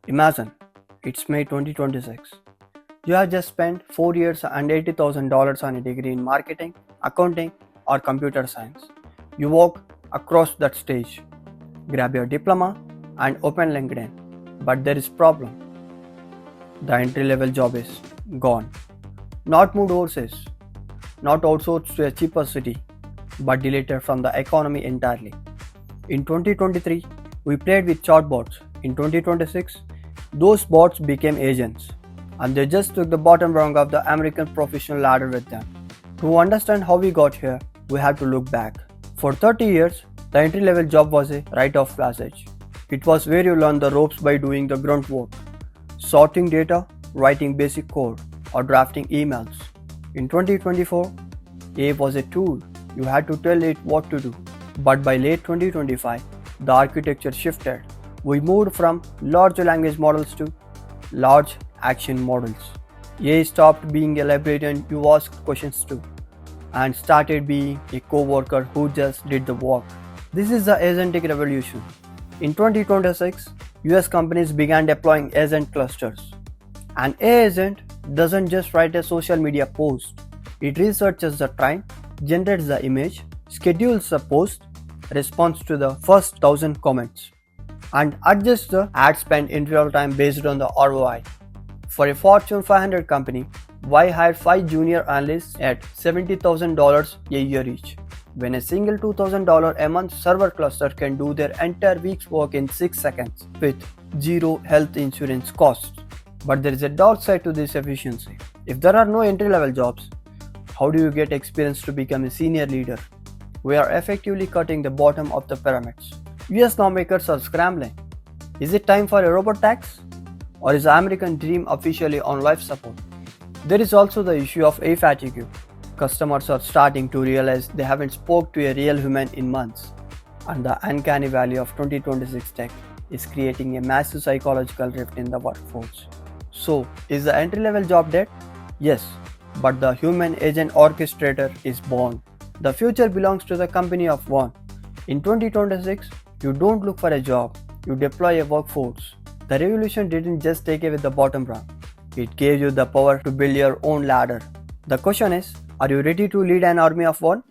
Imagine, it's May 2026. You have just spent 4 years and $80,000 on a degree in marketing, accounting, or computer science. You walk across that stage, grab your diploma, and open LinkedIn. But there is problem. The entry-level job is gone. Not moved overseas, not outsourced to a cheaper city, but deleted from the economy entirely. In 2023, we played with chatbots. In 2026, those bots became agents, and they just took the bottom rung of the American professional ladder with them. To understand how we got here, we have to look back. For 30 years, the entry-level job was a rite of passage. It was where you learn the ropes by doing the grunt work, sorting data, writing basic code, or drafting emails. In 2024, AI was a tool. You had to tell it what to do. But by late 2025, the architecture shifted. We moved from large language models to large action models. AI stopped being a librarian you asked questions to and started being a co-worker who just did the work. This is the agentic revolution. In 2026, US companies began deploying agent clusters. An AI agent doesn't just write a social media post. It researches the trend, generates the image, schedules the post, responds to the first 1,000 comments, and adjusts the ad spend in real time based on the ROI. For a Fortune 500 company, why hire 5 junior analysts at $70,000 a year each, when a single $2,000 a month server cluster can do their entire week's work in 6 seconds with zero health insurance costs? But there is a dark side to this efficiency. If there are no entry-level jobs, how do you get experience to become a senior leader? We are effectively cutting the bottom of the pyramids. US lawmakers are scrambling. Is it time for a robot tax? Or is the American dream officially on life support? There is also the issue of AI fatigue. Customers are starting to realize they haven't spoke to a real human in months. And the uncanny valley of 2026 tech is creating a massive psychological rift in the workforce. So, is the entry-level job dead? Yes, but the human agent orchestrator is born. The future belongs to the company of one. In 2026, you don't look for a job, you deploy a workforce. The revolution didn't just take away the bottom rung, it gave you the power to build your own ladder. The question is, are you ready to lead an army of one?